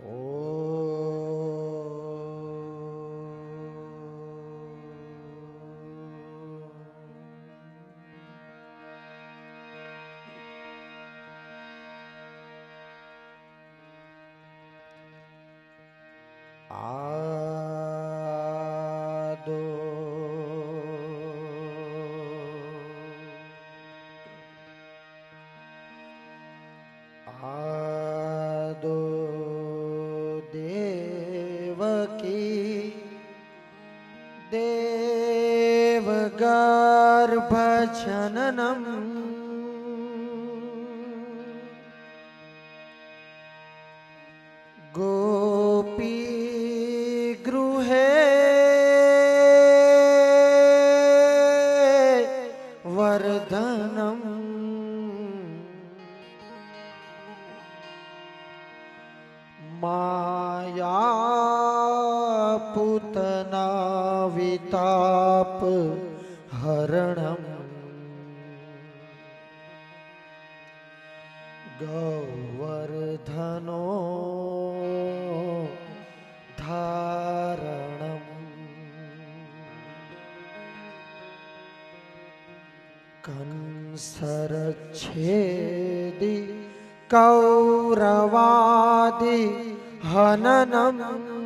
આદો દેવકી દેવગર્ભજનનમ ગોપી ગૃહે વર્ધનમ માયા પૂતના વિતાપ હરણમ ગૌવર્ધનો ધારણમ કંસરચ્છેદી કૌરવાદિ હનનમ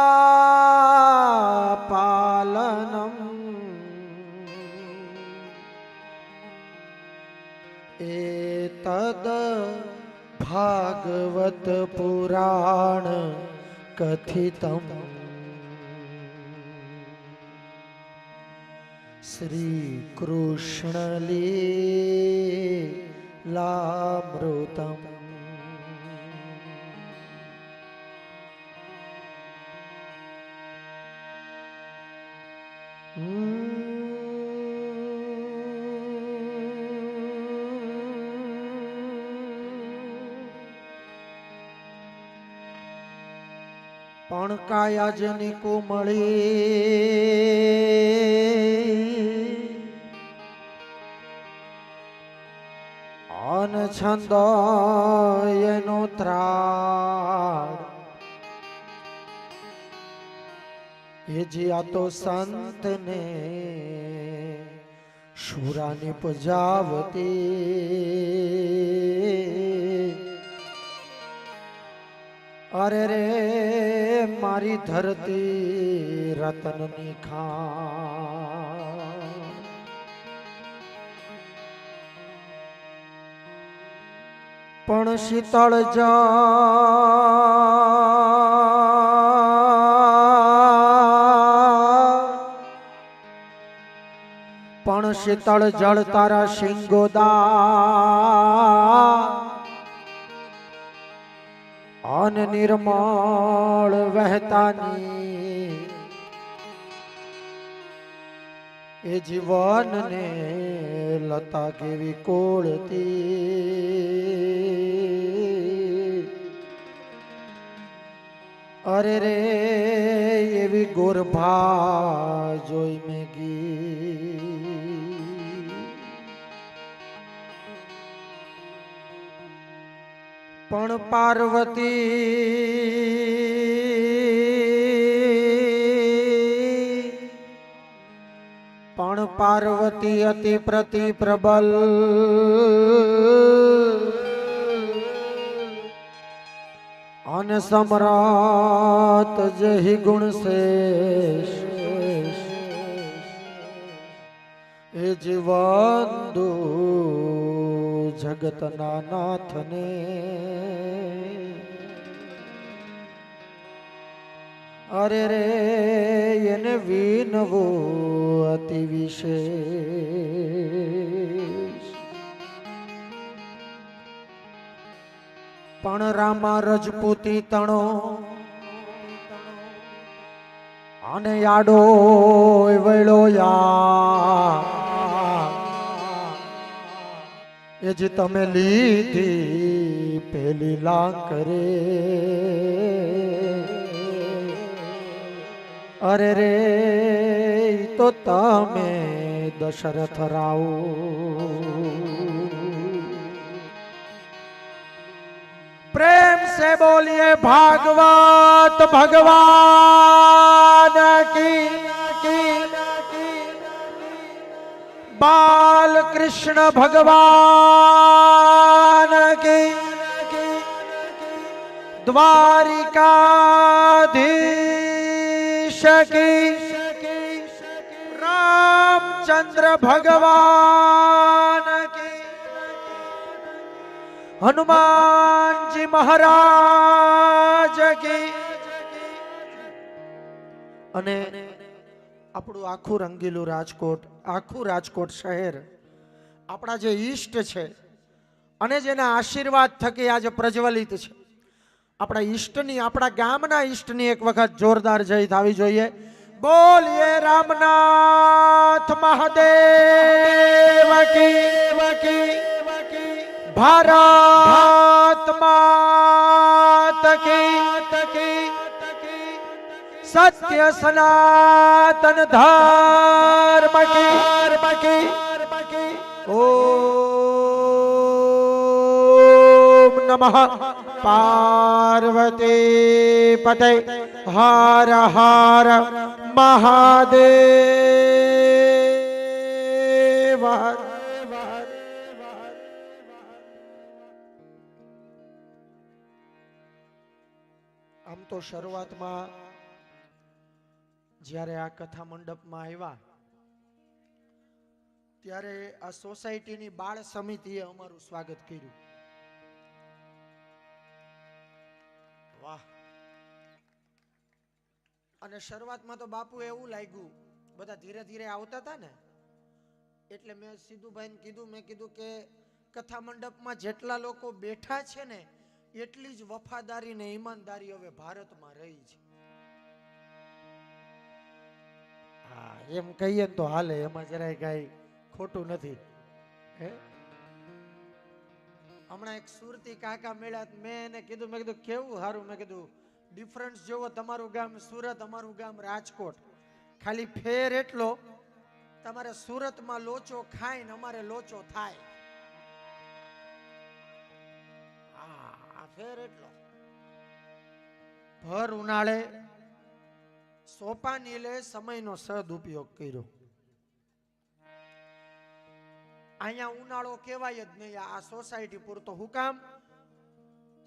કુંતાસુતા પાલનમ એતદ ભાગવત પુરાણ કથિતમ શ્રી કૃષ્ણ લીલામૃતમ પણ કાયાજની કુમળી અન છંદ એનો ત્રાડ એ જે આ તો સંતને શુરાની પજાવતી અરે રે મારી ધરતી રતનની ખાણ પણ શીતળ જળ તારા શિંગોદા અન નિર્મળ વહેતાની એ જીવનને લતા કેવી કોળતી અરે રે એવી ગોરભા જોઈ મેં ગી પણ પાર્વતી અતિ પ્રતિ પ્રબલ અન સમ્રાટ જહી ગુણ શેષ એ જીવંદુ જગતના નાથને અરે રે એને વિનવું અતિ વિશેષ પણ રામા રજપૂતી તણો અને આડો વળો એ જે તમે લીધી પેલી લાકરે અરે રે તો તમે દશરથ રાવ प्रेम से बोलिए भागवत भगवान की बाल कृष्ण भगवान की द्वारिकाधीश की रामचंद्र भगवान की हनुमान जी महाराज की અને આપણું આખું રંગીલું રાજકોટ, આખું રાજકોટ શહેર આપણા જે ઈષ્ટ છે અને જેના આશીર્વાદ થકી આજે પ્રજ્વલિત છે, આપણા ઈષ્ટની, આપણા ગામના ઈષ્ટની એક વખત જોરદાર જય થવી જોઈએ. બોલીએ રામનાથ મહાદેવ કી, ભારત માત કી, સત્ય સનાતન ધર્મ કી. ઓમ નમઃ પાર્વતી પતે હર હર મહાદેવ. આમ તો શરૂઆતમાં જ્યારે આ કથા મંડપમાં આવ્યા ત્યારે આ સોસાયટીની બાળ સમિતિએ અમારું સ્વાગત કર્યું. વાહ! અને શરૂઆતમાં તો બાપુ એવું લાગ્યું, બધા ધીરે ધીરે આવતા હતા ને, એટલે મેં સિદ્ધુભાઈને કીધું, મેં કીધું કે કથા મંડપમાં જેટલા લોકો બેઠા છે ને એટલી જ વફાદારી ને ઈમાનદારી હવે ભારતમાં રહી છે. હા, એમ કહીએ તો હાલે, એમાં જરાય કઈ ખોટું નથી. હમણાં એક સુરતી કાકા મળ્યા, મેં એને કીધું, મેં કીધું કેવું સારું, મેં કીધું ડિફરન્સ જોવો, તમારું ગામ સુરત, અમારું ગામ રાજકોટ, ખાલી ફેર એટલો તમારે સુરતમાં લોચો ખાય ને અમારે લોચો થાય. હા, ફેર એટલો. ભર ઉનાળે સોપાનીલે સમયનો સદુપયોગ કર્યો. અહીંયા ઉનાળો કહેવાય જ નહીં આ સોસાયટી પૂરતો. હું કામ?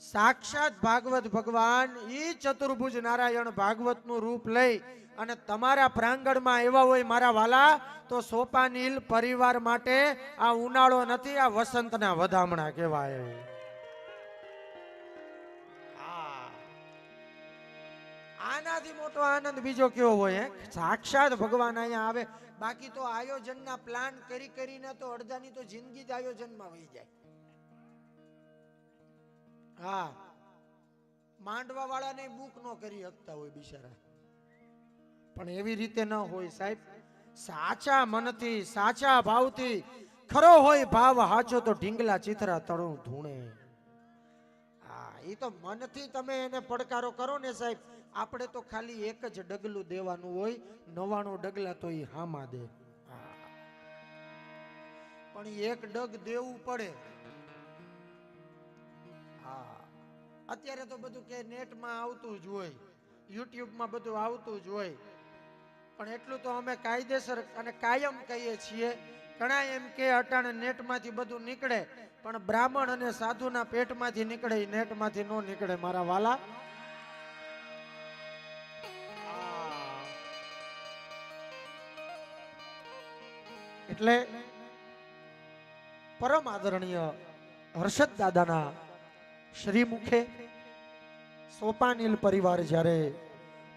સાક્ષાત ભાગવત ભગવાન ઈ ચતુર્ભુજ નારાયણ ભાગવત નું રૂપ લઈ અને તમારા પ્રાંગણમાં આવ્યા હોય મારા વાલા, તો સોપાનીલ પરિવાર માટે આ ઉનાળો નથી, આ વસંતના વધામણા કહેવાય. આનાથી મોટો આનંદ બીજો કેવો હોય? સાક્ષાત ભગવાન અહીંયા આવે. બાકી તો આયોજનના પ્લાન કરી કરીને તો અડધાની તો જિંદગી જ આયોજનમાં વહી જાય. હા, માંડવા વાળાને બુક નો કરી શકતા હોય બિચારા, પણ એવી રીતે ન હોય સાહેબ. સાચા મનથી, સાચા ભાવથી, ખરો હોય ભાવ હાચો તો ઢીંગલા ચિથરા તળું ધૂણે. હા, એ તો મનથી તમે એને પડકારો કરો ને સાહેબ. આપણે તો ખાલી એક જ ડગલું દેવાનું હોય, 99 ડગલા તો એ હામા દે. પણ એક ડગ દેવું પડે. હા, અત્યારે તો બધું કે નેટમાં આવતું જ હોય, યુટ્યુબમાં બધું આવતું જ હોય, પણ એટલું તો અમે કાયદેસર અને કાયમ કહીએ છીએ. ઘણા એમ કે અટાણે નેટમાંથી બધું નીકળે, પણ બ્રાહ્મણ અને સાધુના પેટમાંથી નીકળે, નેટમાંથી ન નીકળે મારા વાલા. એટલે પરમ આદરણીય હર્ષદ દાદાના શ્રી મુખે સોપાનીલ પરિવાર જ્યારે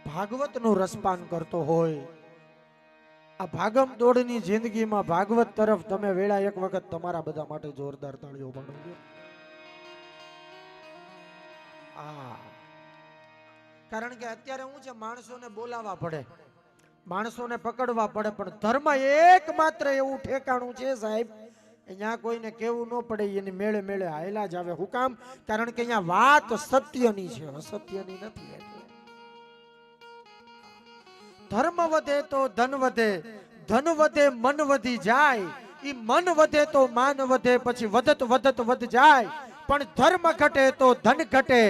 ભાગવતનું રસપાન કરતો હોય, આ ભાગમ દોડની જિંદગીમાં ભાગવત તરફ તમે વેળા એક વખત તમારા બધા માટે જોરદાર તાળીઓ પાડો. કારણ કે અત્યારે હું છે, માણસોને બોલાવવા પડે, માણસોને પકડવા પડે, પણ ધર્મ એકમાત્ર એવું ઠેકાણું છે સાહેબ, અહીંયા કોઈને કેવું ન પડે, એની મેળે મેળે હાયલા જ આવે. હું કામ? કારણ કે અહીંયા વાત સત્યની છે, અસત્યની નથી. ધર્મ વધે તો ધન વધે, ધન વધે મન વધી જાય, ઈ મન વધે તો માન વધે, પછી વધત વધત વધ જાય. પણ ધર્મ ઘટે તો ધન ઘટે,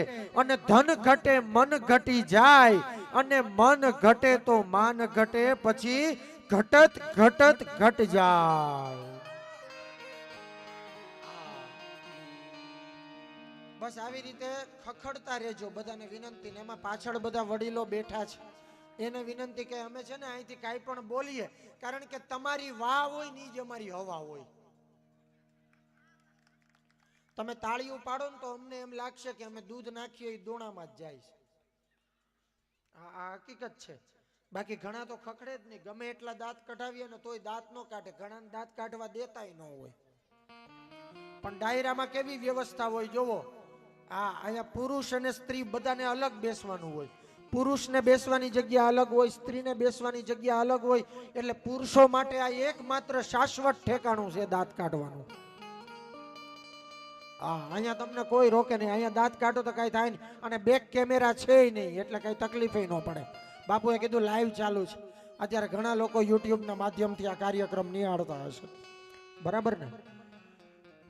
અને ધન ઘટે મન ઘટી જાય, અને મન ઘટે તો માન ઘટે, પછી ઘટત ઘટત ઘટ જાય. બસ આવી રીતે ખખડતા રહેજો. બધાને વિનંતી ને એમાં પાછળ બધા વડીલો બેઠા છે એને વિનંતી કે અમે છે ને અહીંથી કાંઈ પણ બોલીએ, કારણ કે તમારી વાહ હોય ને જ અમારી હવા હોય. તમે તાળીઓ પાડો ને તો અમને એમ લાગશે કે અમે દૂધ નાખીએ એ દોણામાં જ જાય છે. આ હકીકત છે. બાકી ઘણા તો ખખડે જ નહીં, ગમે એટલા દાંત કઢાવીએ ને તોય દાંત ન કાઢે, ઘણા દાંત કાઢવા દેતાય ન હોય. પણ ડાયરામાં કેવી વ્યવસ્થા હોય જોવો. અહીંયા પુરુષ અને સ્ત્રી બધાને અલગ બેસવાનું હોય. પુરુષને બેસવાની જગ્યા અલગ હોય, સ્ત્રીને બેસવાની જગ્યા અલગ હોય. એટલે પુરુષો માટે આ એકમાત્ર શાશ્વત ઠેકાણું છે દાંત કાઢવાનું. અહીંયા તમને કોઈ રોકે નહીં. અહીંયા દાંત કાઢો તો કઈ થાય નહીં, અને બેક કેમેરા છે નહીં એટલે કઈ તકલીફ ન પડે. બાપુએ કીધું લાઈવ ચાલુ છે. અત્યારે ઘણા લોકો યુટ્યુબના માધ્યમથી આ કાર્યક્રમ નિહાળતા હશે, બરાબર ને?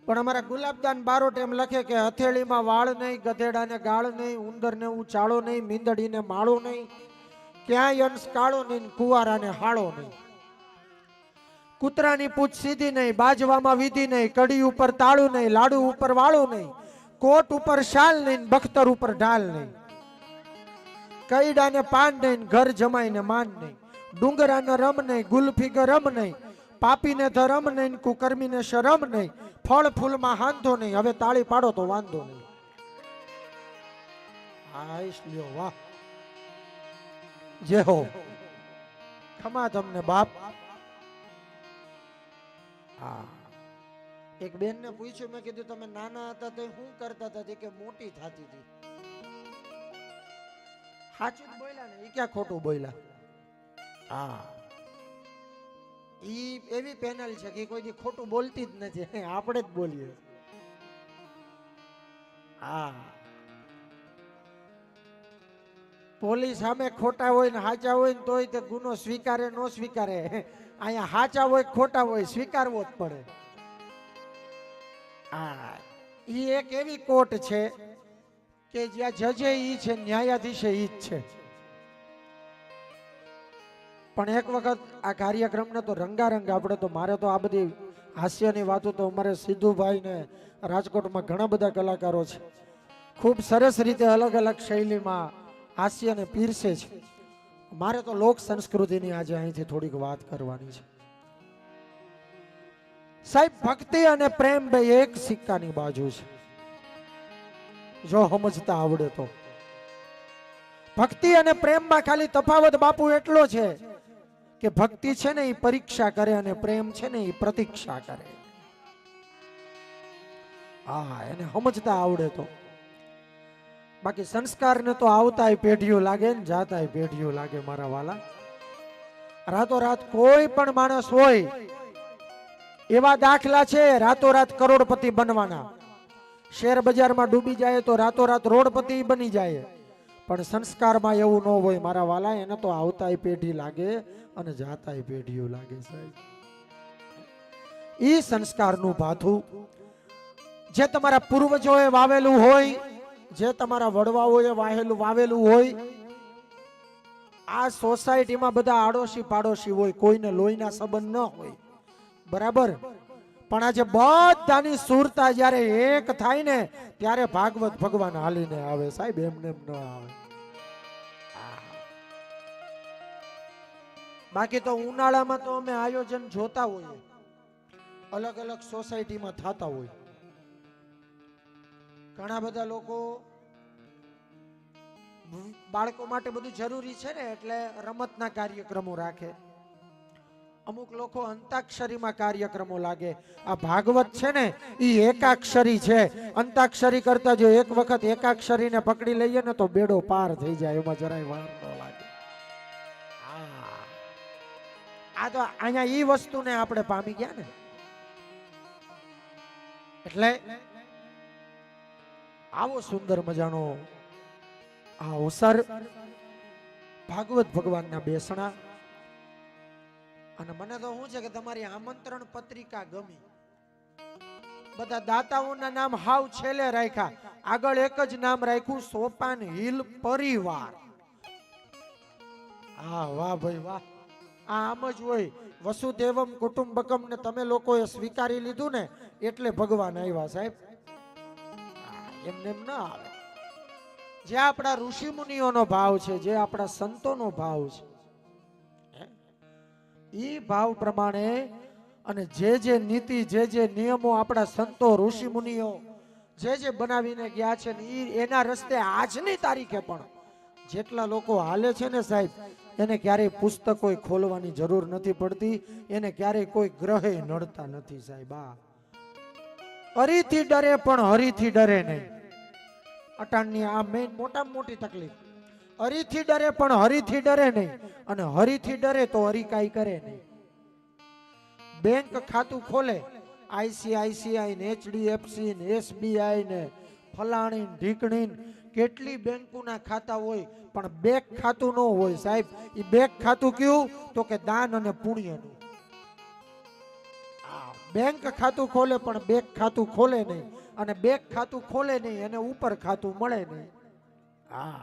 પણ અમારા ગુલાબદાન બારોટ એમ લખે કે હથેળીમાં વાળ નહીં, ગધેડાને ગાળ નહીં, ઉંદરને ઉચાળો નહીં, મીંદડીને માળો નહીં, ક્યાંય અંશ કાળો નહીં, કુવારાને હાળો નહીં. કૂતરાની પૂછ સીધી નહીં, બાજવામાં વિધિ નહીં, કડી ઉપર તાળું નહીં, લાડુ ઉપર વાળું નહીં, કોટ ઉપર શાલ નહીં, બખ્તર ઉપર ઢાલ નહીં, કઈડાને પાન નહીં, ઘર જમાઈને માન નહીં, ડુંગરાને રમ નહીં, ગુલફી ગરમ નહીં, પાપીને ધરમ નહીં, કુકર્મીને શરમ નહીં, ફળ ફૂલમાં હાંધો નહીં. હવે તાળી પાડો તો વાંધો નહીં. લ્યો વાહ, જે હો ખમા તમને બાપ. એક બેન ને પૂછ્યું, મેં કીધું તમે નાના હતા તો શું કરતા હતા? કે મોટી થતી હતી. સાચું જ બોલ્યા ને, એ ક્યાં ખોટું બોલ્યા? ઈ એવી પેનલ છે કે કોઈ દી ખોટું બોલતી જ નથી, આપણે જ બોલીએ. પોલીસ સામે ખોટા હોય ને સાચા હોય ને તોય તે ગુનો સ્વીકારે ન સ્વીકારે. અહીંયા સાચા હોય ખોટા હોય સ્વીકારવો જ પડે. ઈ એક એવી કોર્ટ છે કે જ્યાં જજે ઈ છે, ન્યાયાધીશે ઈ જ છે. પણ એક વખત આ કાર્યક્રમને તો રંગારંગ, આપણે તો મારે તો આ બધી હાસ્યની વાતો તો અમારે સિદ્ધુભાઈ ને રાજકોટમાં ઘણા બધા કલાકારો છે, ખૂબ સરસ રીતે અલગ અલગ શૈલીમાં હાસ્યને પીરસે છે. મારે તો લોક સંસ્કૃતિની આજે અહીંથી થોડીક વાત કરવાની છે. સાહેબ, ભક્તિ અને પ્રેમ બે એક સિક્કાની બાજુ છે, જો સમજતા આવડે તો. ભક્તિ અને પ્રેમમાં ખાલી તફાવત બાપુ એટલો છે કે ભક્તિ છે ને એ પરીક્ષા કરે અને પ્રેમ છે ને એ પ્રતીક્ષા કરે. એને સમજતા આવડે તો. બાકી સંસ્કારને તો આવતાય પેઢીઓ લાગે ને જાતાય પેઢીઓ લાગે. મારા વાલા, રાતોરાત કોઈ પણ માણસ હોય એવા દાખલા છે રાતોરાત કરોડપતિ બનવાના. શેર બજારમાં ડૂબી જાય તો રાતોરાત રોડપતિ બની જાય. પણ સંસ્કારમાં એવું ન હોય મારા વાલા. એને તો આવતાય પેઢી લાગે અને જાતાય પેઢીઓ લાગે. સાહેબ, ઈ સંસ્કારનું ભાથું જે તમારા પૂર્વજોએ વાવેલું હોય, જે તમારા વડવાઓએ વાવેલું હોય. આ સોસાયટીમાં બધા આડોશી પાડોશી હોય, કોઈને લોહીના સંબંધ ન હોય, બરાબર? પણ આજે બધાની સુરતા જ્યારે એક થાય ને ત્યારે ભાગવત ભગવાન હાલીને આવે. સાહેબ, એમને એમ ન આવે. બાકી તો ઉનાળામાં તો અમે આયોજન જોતા હોઈએ, અલગ અલગ સોસાયટીમાં થતા હોય. ઘણા બધા લોકો બાળકો માટે બધું જરૂરી છે ને એટલે રમતના કાર્યક્રમો રાખે. અમુક લોકો અંતાક્ષરીમાં કાર્યક્રમો લાગે. આ ભાગવત છે ને એ એકાક્ષરી છે. અંતાક્ષરી કરતા જો એક વખત એકાક્ષરીને પકડી લઈએ ને તો બેડો પાર થઈ જાય, એમાં જરાય વાર ન લાગે. આ તો અહીંયા ઈ વસ્તુને આપણે પામી ગયા ને. એટલે આવો સુંદર મજાનો આ અવસર ભાગવત ભગવાનના બેસણા. અને મને તો શું છે કે તમારી આમંત્રણ પત્રિકા ગમી. બધા દાતાઓના નામ હાવ છેલ્લે રાખ્યા, આગળ એક જ નામ રાખ્યું, સોપાન હિલ પરિવાર. હા, વાહ ભાઈ વાહ. આમ જ હોય, વસુદેવમ કુટુંબકમ ને તમે લોકોએ સ્વીકારી લીધું ને એટલે ભગવાન આવ્યા સાહેબ. એમને એમ ના આવે. જે આપણા ઋષિ મુનિઓનો ભાવ છે, જે આપણા સંતોનો ભાવ છે, એ ભાવ પ્રમાણે અને જે નીતિ, જે નિયમો આપણા સંતો ઋષિ મુનિઓ જે બનાવીને ગયા છે ને એના રસ્તે આજની તારીખે પણ જેટલા લોકો હાલે છે ને સાહેબ, એને ક્યારેય પુસ્તકો ખોલવાની જરૂર નથી પડતી, એને ક્યારેય કોઈ ગ્રહે નડતા નથી સાહેબ. હરીથી ડરે પણ હરીથી ડરે નહીં. અટાણની આ મેઇન મોટામાં મોટી તકલીફ. હરીથી ડરે પણ હરીથી ડરે નહીં, અને હરીથી ડરે તો હરી કાઈ કરે નહીં. બેંક ખાતું ખોલે, આઈસીઆઈસીઆઈ ને એચડીએફસી ને એસબીઆઈ ને ફલાણી ઢીકણી, કેટલી બેંકોના ખાતા હોય, પણ બેંક ખાતું ન હોય સાહેબ. એ બેંક ખાતું કયું તો કે દાન અને પુણ્યનું. બેંક ખાતું ખોલે પણ બેંક ખાતું ખોલે નહીં, અને બેંક ખાતું ખોલે નહીં એને ઉપર ખાતું મળે નહીં. હા,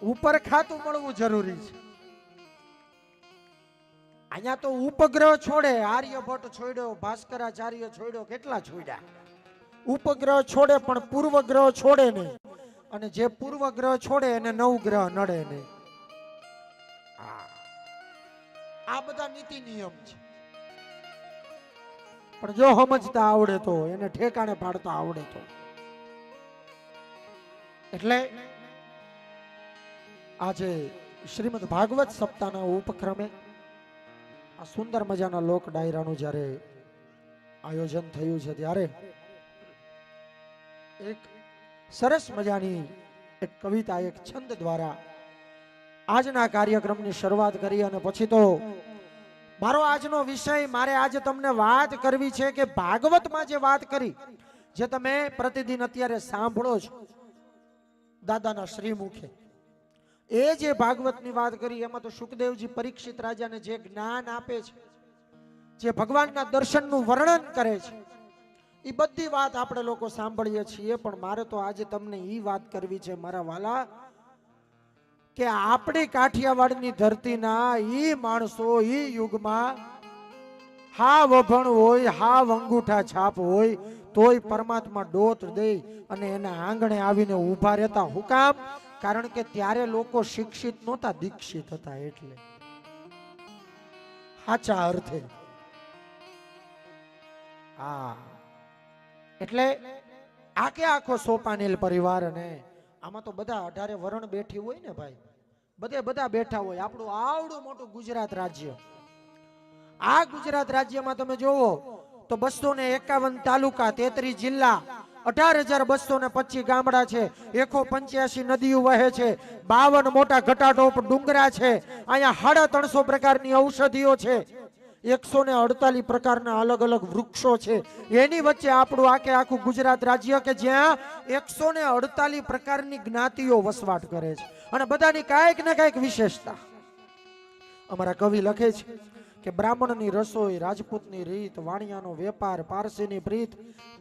ઉપર ખાતું મળવું જરૂરી છે. અહીંયા તો ઉપગ્રહ છોડે, આર્યભટ્ટ છોડ્યો, ભાસ્કરાચાર્ય છોડ્યો, કેટલા છોડ્યા. ઉપગ્રહ છોડે પણ પૂર્વગ્રહ છોડે નહીં, અને જે પૂર્વગ્રહ છોડે એને નવગ્રહ નડે નહીં. આ બધા નીતિ નિયમ છે. પણ જો સમજતા આવડે તો, એને ઠેકાણે પાડતા આવડે તો. એટલે આજે શ્રીમદ ભાગવત સપ્તાહના ઉપક્રમે આ સુંદર મજાના લોક ડાયરાનું જ્યારે આયોજન થયું છે, ત્યારે એક સરસ મજાની એક કવિતા, એક છંદ દ્વારા આજના કાર્યક્રમની શરૂઆત કરી. અને પછી તો મારો આજનો વિષય, મારે આજે તમને વાત કરવી છે કે ભાગવતમાં જે વાત કરી, જે તમે પ્રતિદિન અત્યારે સાંભળો છો દાદાના શ્રીમુખે, એ જે ભાગવતની વાત કરી, એમાં તો સુખદેવજી પરીક્ષિત રાજાને જે જ્ઞાન આપે છે, જે ભગવાનના દર્શનનું વર્ણન કરે છે, એ બધી વાત આપણે લોકો સાંભળીએ છીએ. પણ મારે તો આજે તમને એ વાત કરવી છે મારા વાલા, કે આપણી કાઠિયાવાડની ધરતીના ઈ માણસો ઈ યુગમાં હાવ અભણ હોય, હાવ અંગૂઠા છાપ હોય, તોય પરમાત્મા ડોત દે અને એના આંગણે આવીને ઊભા રહેતા. હું કામ? કારણ કે ત્યારે લોકો શિક્ષિત નહોતા, દીક્ષિત હતા. એટલે સાચા અર્થે. હા, એટલે આખે આખો સોપાનેલ પરિવાર, અને આમાં તો બધા 18 વરણ બેઠી હોય ને ભાઈ, બધા બેઠા હોય. આપણું આવડું મોટું ગુજરાત રાજ્ય, આ ગુજરાત રાજ્યમાં તમે જોવો તો 251 તાલુકા, 33 જિલ્લા, 18,225 ગામડા છે, 185 નદીઓ વહે છે, 52 મોટા ઘટાટોપ ડુંગરા છે, અહીંયા 350 પ્રકારની ઔષધિઓ છે, 148 પ્રકારના અલગ અલગ વૃક્ષો છે. એની વચ્ચે આપણું આખે આખું ગુજરાત રાજ્ય, કે જ્યાં 148 પ્રકારની જ્ઞાતિઓ વસવાટ કરે છે, અને બધાની કાંઈક ને કાંઈક વિશેષતા. અમારા કવિ લખે છે કે બ્રાહ્મણની રસોઈ, રાજપૂતની રીત, વાણિયાનો વેપાર, પારસીની પ્રીત,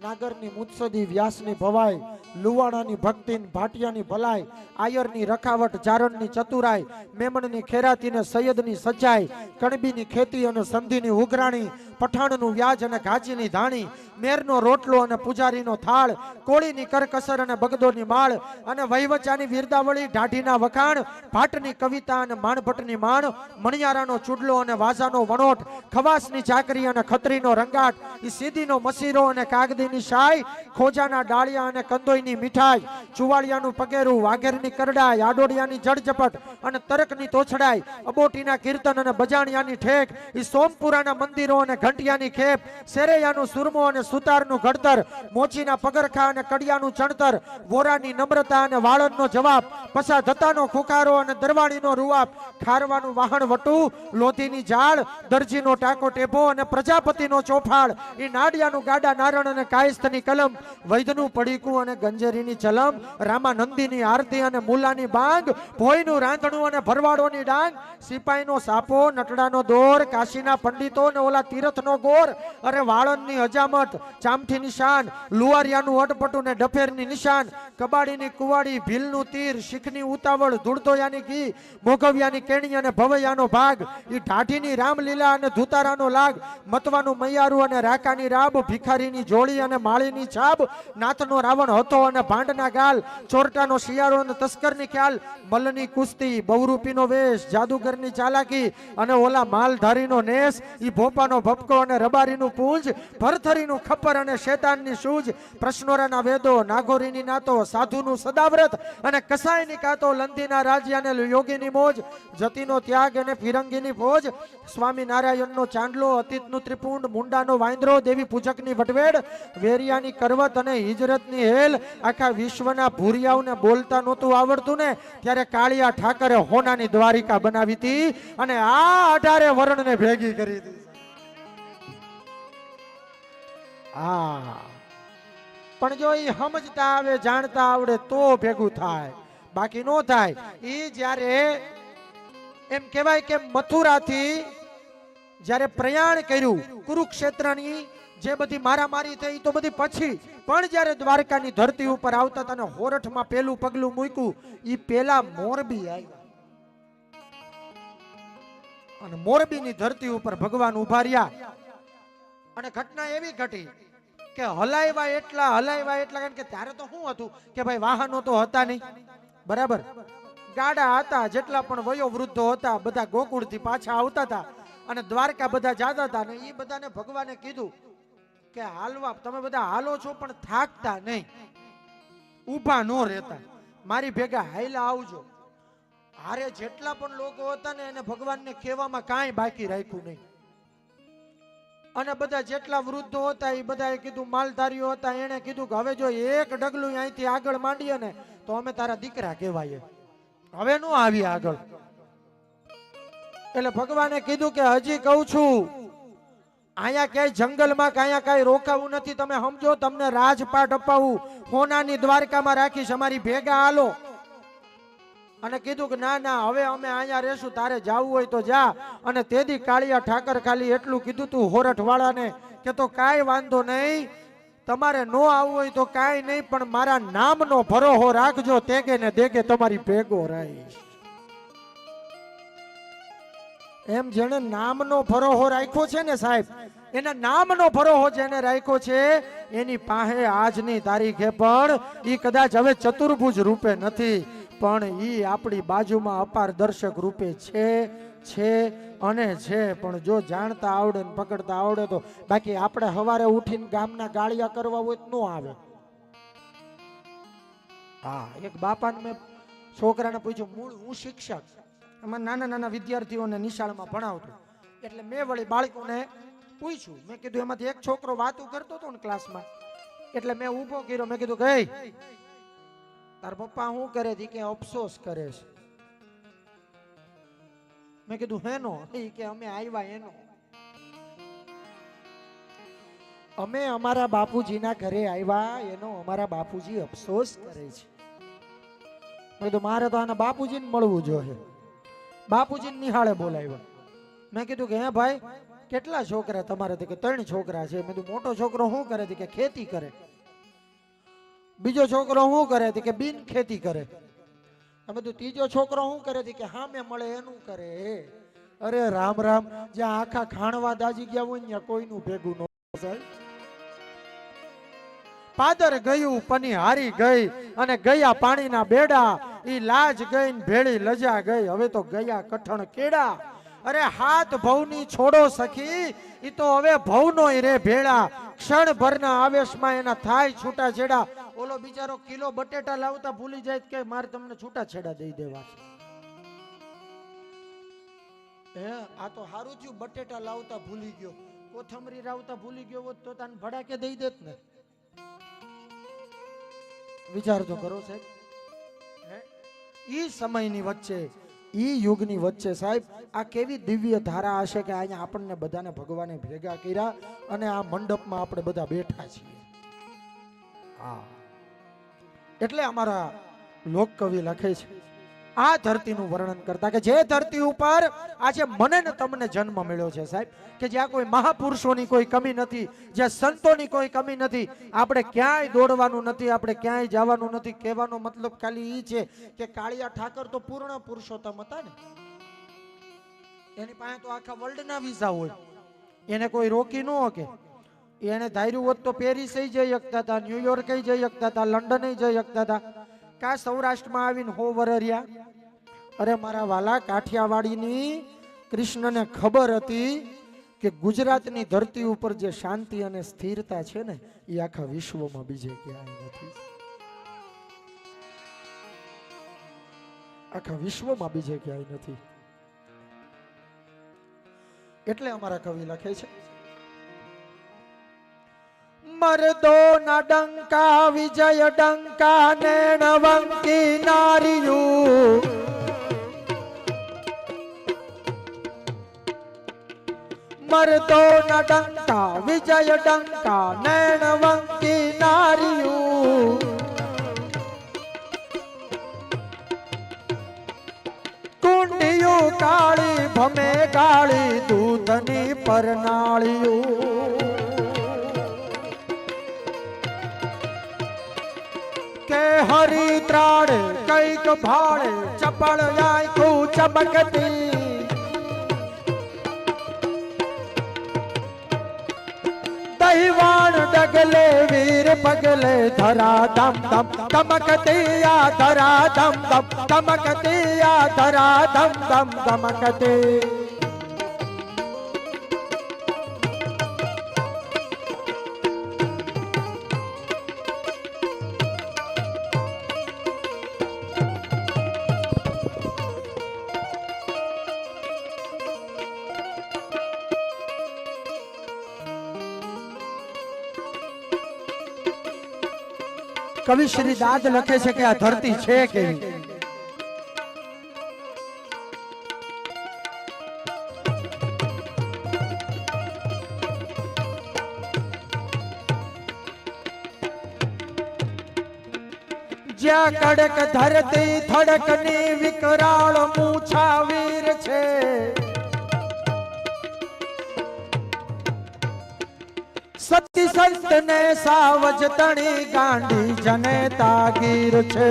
નાગરની મુત્સદી, વ્યાસની ભવાઈ, લુવાણાની ભક્તિ, ભાટિયાની ભલાઈ, આયરની રખાવટ, ચારણની ચતુરાઈ, મેમણની ખેરાતી ને સૈયદની સચ્ચાઈ, કણબીની ખેતી અને સંધિની ઉઘરાણી, પઠાણનું વ્યાજ અને ઘાચીની ધાણી, મેરનો રોટલો અને પૂજારીનો થાળ, કોળીની કરકસર અને બગદોની માળ, અને વહીવચાની વીરદાવળી, ઢાઢીના વખાણ, ભાટની કવિતા અને માણભટ્ટની માણ, મણિયારાનો ચૂડલો અને વાજાનો વણોટ, ખવાસની ચાકરી અને ખત્રીનો રંગાટ, ઈ સીધીનો મસીરો અને કાગદીની શાય, ખોજાના ડાળિયા અને કંદોઈની મીઠાઈ, ચુવાળિયાનું પગેરું, વાઘેરની કરડાઈ, આડોડિયાની જળઝપટ અને તરકની તોછડાઈ, અબોટીના કીર્તન અને બજાણિયાની ઠેક, ઈ સોમપુરાના મંદિરો અને ઘંટિયાની ખેપ, સેરૈયાનું સુરમો અને સુતારનું ઘડતર, મોચીના પગરખા અને કડિયાનું ચણતર, વોરાની નમ્રતા અને વાળંદનો જવાબ, પસા ધતાનો ખુકારો અને દરવાડીનો રૂઆબ, ખારવાનું વાહણ વટું, લોધીની જાળ, દરજીનો ટાકો ટેભો અને પ્રજાપતિનો ચોફાળ, ઈ નાડિયાનું ગાડા નારણ અને કાયસ્થની કલમ, વૈદનું પડીકું અને ગંજેરીની ચલમ, રામાનંદીની આરતી અને મુલાની બાંગ, ભોયનું રાંધણું અને ભરવાડોની ડાંગ, સિપાહીનો સાપો, નટડાનો દોર, કાશીના પંડિતો ને ઓલા તીરથનો ગોર, અરે વાળંદની હજામત, ચામઠીની શાન, લુવારિયાનું અટપટું ને ડફેરની નિશાન, કબાડીની કુવાડી, ભીલનું તીર, શીખની ઉતાવળ, ધૂળતોયાની ઘી, મોઘવિયાની કેણી અને ભવૈયાનો ભાગ, ઈ ઢાઢીની રામલીલા અને ધુતારાનો લાગ, મતવાનું મૈયારું અને રાકાની રાબ, ભિખારીની જોડી અને માળીની છાબ, નાથનો રાવણ હતો અને ભાંડના ગાલ, ચોરટાનો શિયાળો અને તસ્કરની ખ્યાલ, મલ્લની કુસ્તી, બહુરૂપીનો વેશ, જાદુગરની ચાલાકી અને ઓલા માલધારીનો નેસ, ઈ ભોપાનો ભપકો અને રબારીનું પૂંજ, ભરથરીનું ખપ્પર અને શેતાનની સૂજ, પ્રશ્નોરાના વેદો, નાગોરીની નાતો, સાધુનું સદાવ્રત અને કસાઈની કાતો, લંદીના રાજ્ય અને યોગીની મોજ, જતીનો ત્યાગ અને ફિરંગીની ફોજ, સ્વામી નારાયણનો ચાંદલો, અતીતનું ત્રિપુંડ, મુંડાનો વાંદરો, દેવી પૂજકની વટવેડ, વેરિયાની કરવત અને હિજરતની હેલ, આખા વિશ્વના ભૂરિયાઓને બોલતા નહોતું આવડતું ને ત્યારે કાળિયા ઠાકરે હોનાની દ્વારિકા બનાવી હતી અને આ 18 વર્ણને ભેગી કરી હતી. હા, પણ જો એ સમજતા આવે, જાણતા આવડે તો ભેગું થાય, બાકી નો થાય. એ જ્યારે એમ કહેવાય કે મથુરાથી જ્યારે પ્રયાણ કર્યું, કુરુક્ષેત્રની જે બધી મારામારી થઈ તો બધી પછી, પણ જ્યારે દ્વારકાની ધરતી ઉપર આવતા હતા ને હોરઠમાં પેલું પગલું મૂક્યું, ઈ પેલા મોરબી આવ્યા અને મોરબીની ધરતી ઉપર ભગવાન ઉભા રહ્યા અને ઘટના એવી ઘટી કે હલાવ્યા એટલા કારણ કે ત્યારે તો શું હતું કે ભાઈ વાહનો તો હતા નહીં, બરાબર, ગાડા હતા, જેટલા પણ વયો વૃદ્ધો હતા બધા ગોકુળથી પાછા આવતા હતા અને દ્વારકા બધા જતા હતા ને એ બધાને ભગવાને કીધું કે હાલવા તમે બધા હાલો છો પણ થાકતા નહીં, ઊભા ન રહેતા, મારી ભેગા હાઈલા આવજો. હારે જેટલા પણ લોકો હતા ને એને ભગવાનને કહેવામાં કાંઈ બાકી રાખ્યું નહીં અને બધા જેટલા વૃદ્ધો હતા એ બધાએ કીધું, માલધારીઓ હતા એને કીધું કે હવે જો એક ડગલું અહીંથી આગળ માંડીએ ને તો અમે તારા દીકરા કહેવાય, હવે નો આવી આગળ. એટલે ભગવાને કીધું કે હજી કહું છું, અહીંયા ક્યાંય જંગલમાં કાંઈ રોકાવું નથી, તમે સમજો, તમને રાજપાટ અપાવું, હોનાની દ્વારકામાં રાખીશ, અમારી ભેગા હાલો. અને કીધું કે ના ના હવે અમે અહીંયા રહેશું, તારે જાવું હોય તો જા. અને તેદી કાળિયા ઠાકર ખાલી એટલું કીધું તું હોરઠ વાળાને કે તો કાંઈ વાંધો નહીં, તમારે નો આવવું હોય તો કાંઈ નહીં, પણ મારા નામનો ભરોહો રાખજો, તેગે ને દેગે તમારી ભેગો રહીશ. એમ જેને નામનો ભરોહો રાખ્યો છે ને સાહેબ, એના નામનો ભરોહો જેને રાખ્યો છે એની પાસે આજની તારીખે પણ ઈ કદાચ હવે ચતુર્ભુજ રૂપે નથી, પણ ઈ આપણી બાજુમાં અપાર દર્શક રૂપે છે અને છે. પણ જો જાણતા આવડે ને પકડતા આવડે તો, બાકી આપણે સવારે ઉઠીને ગામના ગાળિયા કરવા હોય તો નો આવે. હા, એક બાપાને મેં છોકરાને પૂછ્યું, મૂળ હું શિક્ષક, એમાં નાના નાના વિદ્યાર્થીઓને નિશાળમાં ભણાવતો, એટલે મેં વળી બાળકોને પૂછ્યું, મેં કીધું એમાંથી એક છોકરો વાતું કરતો હતો ને ક્લાસમાં, એટલે મેં ઊભો કર્યો, મેં કીધું કે તાર પપ્પા શું કરે છે? કે અફસોસ કરે છે. મેં કીધું હેનો? કે અમે આવ્યા એનો, અમે અમારા બાપુજીના ઘરે આવ્યા એનો અમારા બાપુજી અફસોસ કરે છે. મેં કીધું મારે તો આના બાપુજીને મળવું જોઈએ, બાપુજીને નિહાળે બોલાવ્યા. મેં કીધું કે હે ભાઈ કેટલા છોકરા તમારે? કે 3 છોકરા છે. મેં કીધું મોટો છોકરો શું કરે? કે ખેતી કરે. બીજો છોકરો શું કરે? કે બિન ખેતી કરે. અમે તો ત્રીજો છોકરો શું કરે? કે હામે મળે એનું કરે. અરે રામ રામ, જ્યાં આખા ખાણવા દાજી ગયા હોય ત્યાં કોઈનું ભેગું ન થાય. પાદર ગયું પની હારી ગઈ અને ગયા પાણીના બેડા, ઈ લાજ ગઈ ને ભેળી લજા ગઈ, હવે તો ગયા કઠણ કેડા. અરે હાથ ભવની છોડો સખી, ઈ તો હવે ભવનો રે ભેળા, ક્ષણ ભરના આવેશમાં એના થાય છૂટા છેડા. ઓલો બિચારો કિલો બટેટા લાવતા ભૂલી જાય કે મારે તમને છૂટા છેડા દઈ દેવા છે. આ તો હારું થયું બટેટા લાવતા ભૂલી ગયો, કોથમરી રાવતા ભૂલી ગયો હોત તો તને ભડાકે દઈ દેત ને. વિચાર તો કરો સાહેબ. ઈ સમયની વચ્ચે, ઈ યુગની વચ્ચે સાહેબ આ કેવી દિવ્ય ધારા હશે કે અહીંયા આપણને બધાને ભગવાને ભેગા કર્યા અને આ મંડપમાં આપણે બધા બેઠા છીએ. હા, એટલે અમારા લોક કવિ લખે છે આ ધરતીનું વર્ણન કરતા કે જે ધરતી ઉપર આજે મને ને તમને જન્મ મળ્યો છે સાહેબ, કે જ્યાં કોઈ મહાપુરુષોની કોઈ કમી નથી, જ્યાં સંતોની કોઈ કમી નથી, આપણે ક્યાંય દોડવાનું નથી, આપણે ક્યાંય જવાનું નથી. કહેવાનો મતલબ ખાલી ઈ છે કે કાળિયા ઠાકર તો પૂર્ણ પુરુષોત્તમ હતા ને, એની પાસે તો આખા વર્લ્ડના વિઝા હોય, એને કોઈ રોકી ન શકે. એને ધાર્યું હોત તો પેરિસ જઈ શકતા હતા, ન્યુયોર્ક જઈ શકતા હતા, લંડન જઈ શકતા હતા. કા સૌરાષ્ટ્રમાં આવીને હો વરર્યા. અરે મારા વાલા, કાઠિયાવાડીની કૃષ્ણને ખબર હતી કે ગુજરાતની ધરતી ઉપર જે શાંતિ અને સ્થિરતા છે ને એ આખા વિશ્વમાં બીજે ક્યાંય નથી. આખા વિશ્વમાં બીજે ક્યાંય નથી. એટલે અમારા કવિ લખે છે મરદો ના ડંકા વિજય ડંકા નેણવંકી નારીયું, મરદો ના ડંકા વિજય ડંકા નેણવંકી નારીયું, કુંડિયું કાળી ભમે ગાળી દૂધની પરનાળિયું, કે હરી ત્રાડે કઈક ભાડે ચપળ આંખું ચમકતી, દહીવાણ ડગલે વીર પગલે ધરા ધમ ધમ ધમકતી આ ધરા ધમ ધમ ધમકતી આ ધરા ધમ ધમ ધમકતી. કવિ શ્રી દાદ લખે છે કે આ ધરતી છે કેવી. જ્યાં કડક ધરતી થડકની વિકરાળ મૂછા વીર છે, સતી સંત ને સાવજ તણી ગાંડી જને તાગીર છે.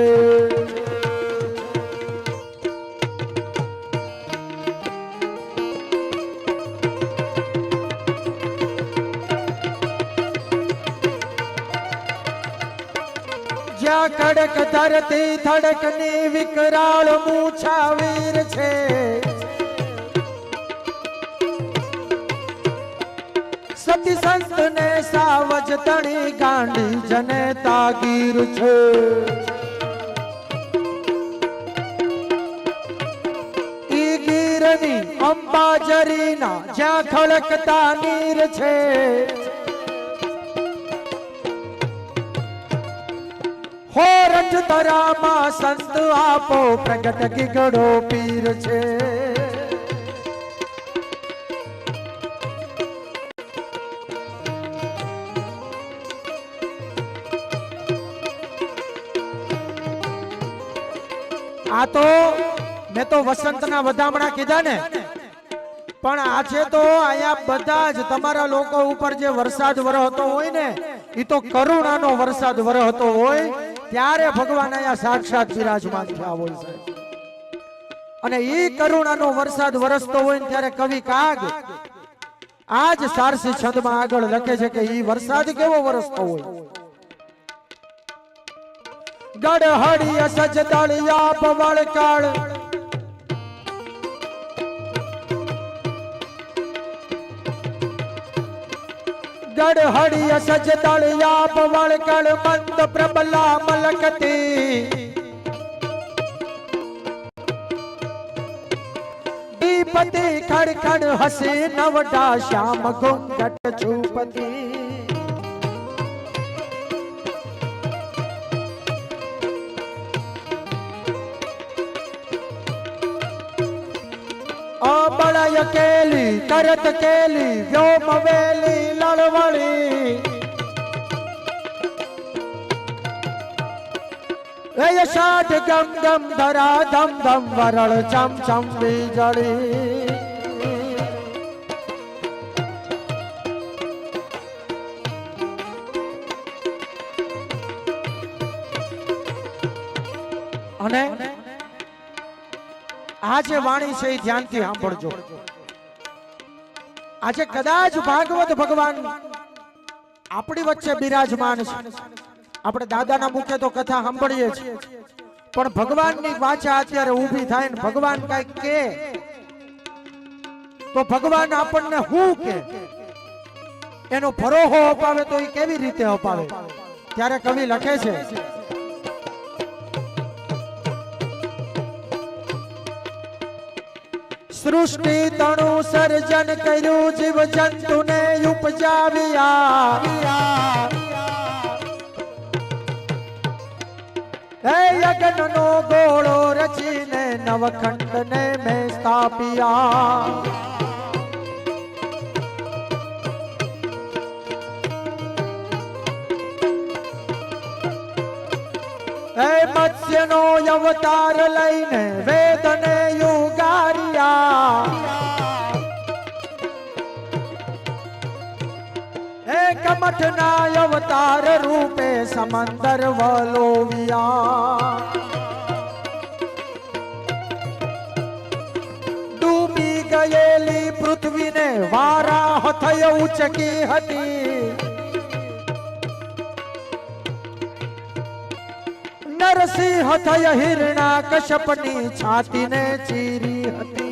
જ્યાં કડક ધરતી થડકની વિકરાળ મૂછા વીર છે, સતી સંત ને સાવજ તણી ગાંડી જને તાગીર છે. ઈ ગીરની અંબાજરીના જ્યાં ખળકતા નીર છે, હોરઠ તરામાં સંત આપો પ્રગટ ગીગડો પીર છે. આ તો મેં તો વસંતના વધામણા કીધા ને, પણ આજે તો અહીંયા બધા જ તમારા લોકો ઉપર જે વરસાદ વરસતો હોય ને એ તો કરુણાનો વરસાદ વરસતો હોય ત્યારે ભગવાન અહીંયા સાક્ષાત બિરાજમાન થયા હોય છે. અને ઈ કરુણાનો વરસાદ વરસતો હોય ને ત્યારે કવિ કાગ આજ સારસી છંદમાં આગળ લખે છે કે ઈ વરસાદ કેવો વરસતો હોય. ગડહડિય સજદળિયા પવળકાળ, ગડહડિય સજદળિયા પવળકાળ મંદ પ્રબલા મલકતી, દીપ पति खड़ खड़ हसे नवडा श्याम घूंघट छुपती बड़य केली करत केली व्योम वेली लड़वड़ी षाठ गम गम धरा धम धम वरल चम चम बीजड़ी અને આજે વાણી છે ધ્યાનથી સાંભળજો આજે કદાચ ભાગવત ભગવાન આપણી વચ્ચે બિરાજમાન છે આપણે દાદાના મુખે તો કથા સાંભળીએ છીએ પણ ભગવાનની વાચા અત્યારે ઊભી થાય ને ભગવાન કઈક કે તો ભગવાન આપણને શું કે એનો ભરોહો અપાવે તો એ કેવી રીતે અપાવે ત્યારે કવિ લખે છે सृष्टि तणु सर्जन कर्यु जीव जंतु ने उपजाविया हे यज्ञ नो गोळो रचीने नवखंड ने में स्थापिया हे मत्स्य नो अवतार लईने वेद ने युगारिया कमठ ना अवतार रूपे समंदर वलोविया डूबी गयेली पृथ्वी ने वाराह थय उचकी हती नरसिंह थय हिरणा कश्यपनी छाती ने चीरी हती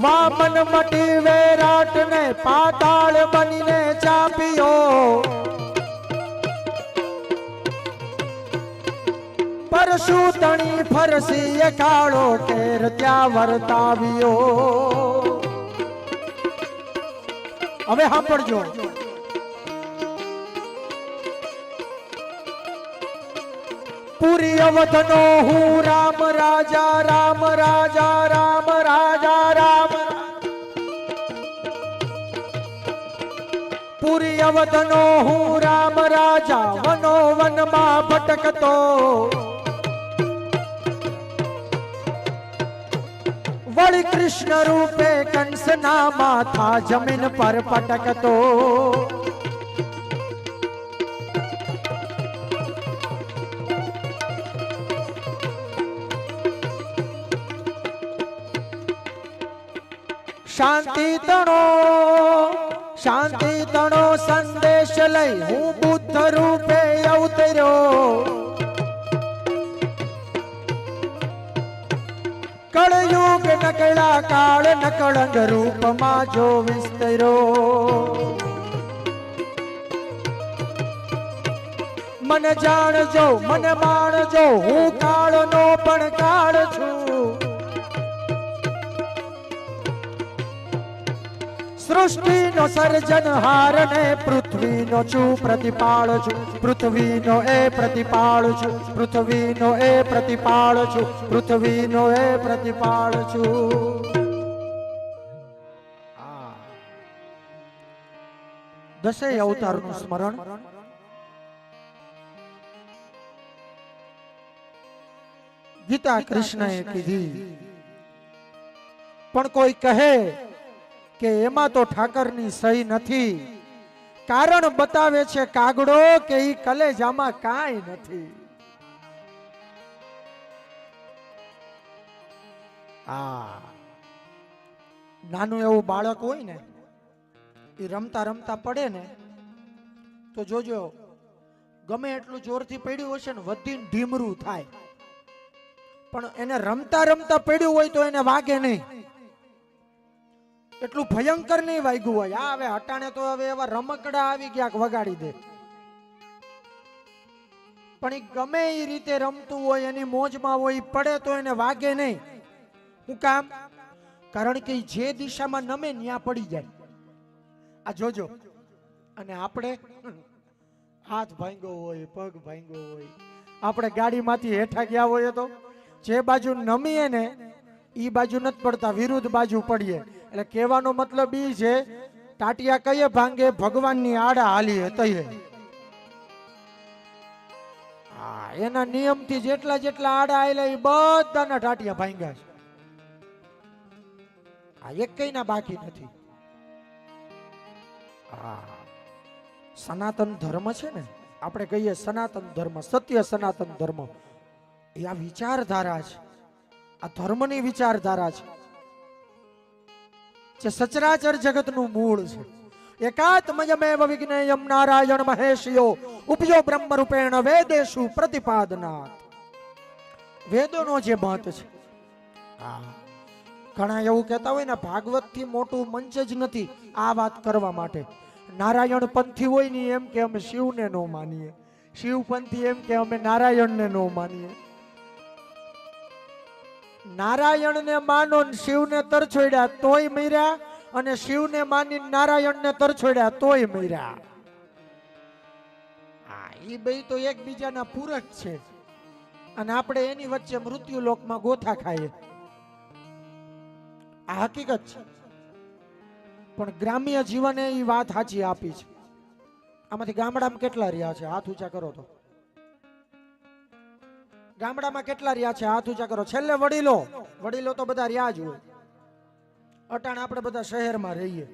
वामन मटी विराट ने पाताल बनी ने चापियो परशु तणी फरसी काळो केर त्या वर्तावियो હવે સાંભળજો पूरी अवधनो हूँ राम राजा राम राजा राम राजा राम पूरी अवधनो हूँ राम राजा वनो वन मा भटकतो वळी कृष्ण रूपे कंस नामा था जमीन पर पटकतो शांति तणो संदेश लई हूँ बुद्ध रूपे अवतर्यो कलयुग नकला काल नकलंग रूप मा जो विस्तर्यो मन जान जो मन मान जो हूँ काल नो पण काल छू सृष्टि नो सर्जन हार ने पृथ्वी नो चू प्रतिपाल छु पृथ्वी नो ए प्रतिपाल छु पृथ्वी नो ए प्रतिपाल छु पृथ्वी नो ए प्रतिपाल छु दसे अवतार नु स्मरण गीता कृष्ण ए कीधी पण कोई कहे કે એમાં તો ઠાકરની સહી નથી કારણ બતાવે છે કાગડો કે ઈ કલેજામાં કાંઈ નથી આ નાનું એવું બાળક હોય ને એ રમતા રમતા પડે ને તો જોજો ગમે એટલું જોરથી પડ્યું હશે ને વધીને ઢીમરું થાય પણ એને રમતા રમતા પડ્યું હોય તો એને વાગે નહીં એટલું ભયંકર નહીં વાગ્યું હોય આ હવે હટાણે તો હવે એવા રમકડા આવી ગયા વગાડી દે પણ એ ગમે એ રીતે રમતું હોય, એની મોજમાં હોય, ઈ પડે તો એને વાગે નહીં. શું કામ? કારણ કે ઈ જે દિશામાં નમે ત્યાં પડી જાય. આ જોજો. અને આપણે હાથ ભાંગ્યો હોય, પગ ભાંગ્યો હોય, આપણે ગાડીમાંથી હેઠા ગયા હોય તો જે બાજુ નમીએ ને ઈ બાજુ નથી પડતા, વિરુદ્ધ બાજુ પડીએ. એટલે કહેવાનો મતલબ ઈ છે, ટાટિયા કઈએ ભાંગે? ભગવાનની આડા હાલીએ તઈએ. હા, એના નિયમથી જેટલા જેટલા આડા આયેલા એ બધાના ટાટિયા ભાંગ્યા છે. આ એક કઈ ના બાકી નથી. હા, સનાતન ધર્મ છે ને, આપણે કહીએ સનાતન ધર્મ, સત્ય સનાતન ધર્મ, એ આ વિચારધારા છે. આ ધર્મની વિચારધારા છે જે સચરાચર જગતનું મૂળ છે. એકાત્મયમેવ વિજ્ઞેયમ નારાયણ મહેશયો ઉપજો બ્રહ્મ રૂપેણ વેદેશુ પ્રતિપાદનાત. વેદોનો જે મત છે. હા, ઘણા એવું કહેતા હોય ને, ભાગવત થી મોટું મંચ જ નથી આ વાત કરવા માટે. નારાયણ પંથી હોય ને એમ કે અમે શિવને ન માનીએ, શિવ પંથી એમ કે અમે નારાયણને ન માનીએ. નારાયણને માનો ને શિવને તરછોડ્યા તોય મર્યા, અને શિવને માની નારાયણને તરછોડ્યા તોય મર્યા. હા, એ બે તો એકબીજાના પૂરક છે, અને આપણે એની વચ્ચે મૃત્યુ લોકમાં ગોથા ખાઈએ. આ હકીકત છે. પણ ગ્રામ્ય જીવને એ વાત સાચી આપી છે. આમાંથી ગામડામાં કેટલા રહ્યા છે? હાથ ઊંચા કરો તો. ગામડામાં કેટલા રહ્યા છે? હાથ ઊંચા કરો. છેલ્લે વડીલો, વડીલો તો બધા રહ્યા જ હોય. અટાણ આપણે બધા શહેરમાં રહીએ.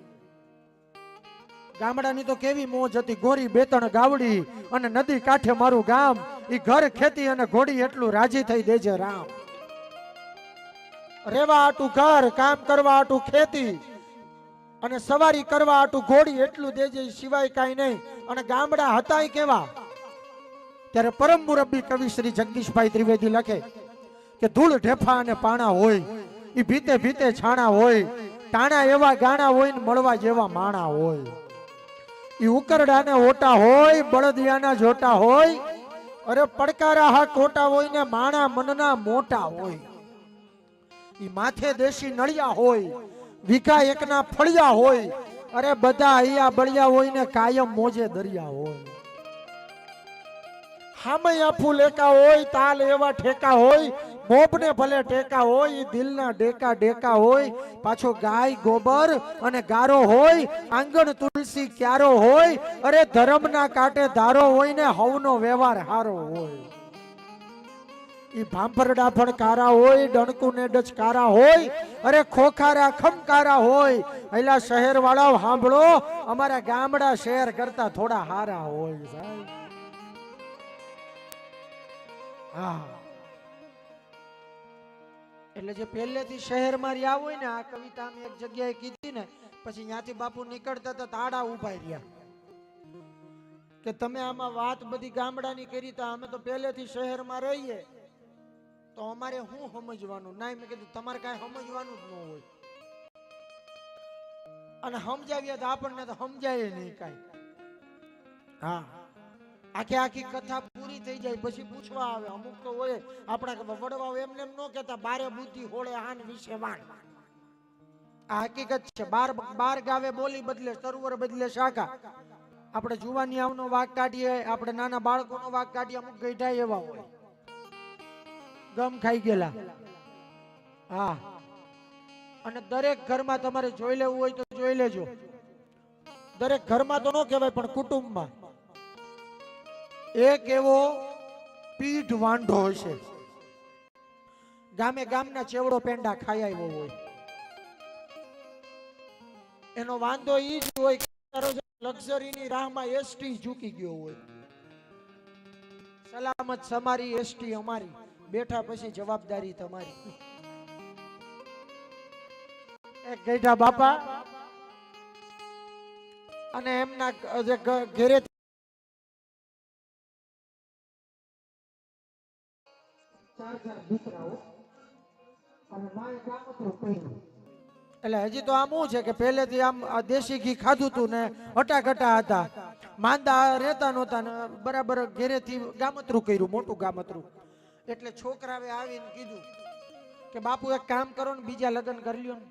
ગામડાની તો કેવી મોજ હતી. ગોરી બેતણ ગાવડી અને નદી કાંઠે મારું ગામ. ઈ ઘર ખેતી અને ઘોડી એટલું રાજી થઈ દેજે રામ. રેવા આટું ઘર, કામ કરવા આટું ખેતી, અને સવારી કરવા આટું ઘોડી એટલું દેજે, સિવાય કાંઈ નહીં. અને ગામડા હતાય કેવા. ત્યારે પરમ મુરબ્બી કવિ શ્રી જગદીશભાઈ ત્રિવેદી લખે કે ધૂળ ઢેફા અને પાણા હોય, ઈ ભીતે ભીતે છાણા હોય, ટાણા એવા ગાણા હોય ને મળવા જેવા માણા હોય. ઈ ઉકરડાને ઓટા હોય, બળદિયાના જોટા હોય, અરે પડકારા હા કોટા હોય ને માણા મનના મોટા હોય. ઈ માથે દેશી નળિયા હોય, વિઘા એકના ફળિયા હોય, અરે બધા અહીંયા બળિયા હોય ને કાયમ મોજે દરિયા હોય. હામૈયા ફૂલ એકા હોય, તાલ એવા ઠેકા હોય, મોબને ભલે ટેકા હોય, ઈ દિલના ડેકા ડેકા હોય. પાછો ગાય ગોબર અને ગારો હોય, આંગણ તુલસી ક્યારો હોય, અરે ધર્મના કાંટે ધારો હોય ને હવનો વ્યવહાર હારો હોય. ઈ ભાંભરડા ભણકારા હોય, ડણકુ ને ડચકારા હોય, અરે ખોખારા ખમકારા હોય. એલા શહેર વાળા સાંભળો, અમારા ગામડા શહેર કરતા થોડા હારા હોય સાહેબ. હા, એટલે જે પહેલેથી શહેરમાં રહ્યા હોય ને, આ કવિતા અમે એક જગ્યાએ કીધી ને, પછી ત્યાંથી બાપુ નીકળતા હતા તાડા ઉભા રહ્યા કે તમે આમાં વાત બધી ગામડાની કરી, તો અમે તો પહેલેથી શહેરમાં રહીએ તો અમારે શું સમજવાનું? ના, મેં કીધું તમારે કાંઈ સમજવાનું જ ન હોય, અને સમજાવ્યા તો આપણને તો સમજાય નહીં કાંઈ. હા, આખી આખી કથા પૂરી થઈ જાય પછી પૂછવા આવે. અમુક તો હોય આપણા વડવાઓ એમને એમ ન કહેતા બારે બુદ્ધિ હોળે હાન વિશે વાણ. આ હકીકત છે. બાર ગાવે બોલી બદલે, સરોવર બદલે શાખા. આપણે જુવાની આવનો વાઘ કાઢીએ, આપણે નાના બાળકોનો વાઘ કાઢીએ, અમુક ગઈઢા એવા હોય ગમ ખાઈ ગયેલા. હા, અને દરેક ઘરમાં તમારે જોઈ લેવું હોય તો જોઈ લેજો. દરેક ઘરમાં તો ન કહેવાય પણ કુટુંબમાં એક એવો પીઠ વાંઢો હશે, ગામે ગામના ચેવડો પેંડા ખાઈ આવ્યો હોય. એનો વાંધો ઈ જ હોય કે લક્ઝરીની રાહમાં એસટી ઝૂકી ગયો હોય. સલામત સમારી એસટી અમારી, બેઠા પછી જવાબદારી તમારી. એક ગઈઢા બાપા અને એમના ઘેરે એટલે હજી તો આમ શું છે કે પહેલેથી આમ દેશી ઘી ખાધું તું ને હટાઘટા હતા. માંદા રહેતા નહોતા ને બરાબર ઘેરેથી ગામતરું કર્યું, મોટું ગામતરું. એટલે છોકરાએ આવીને કીધું કે બાપુ એક કામ કરો ને બીજા લગ્ન કરી લ્યો ને.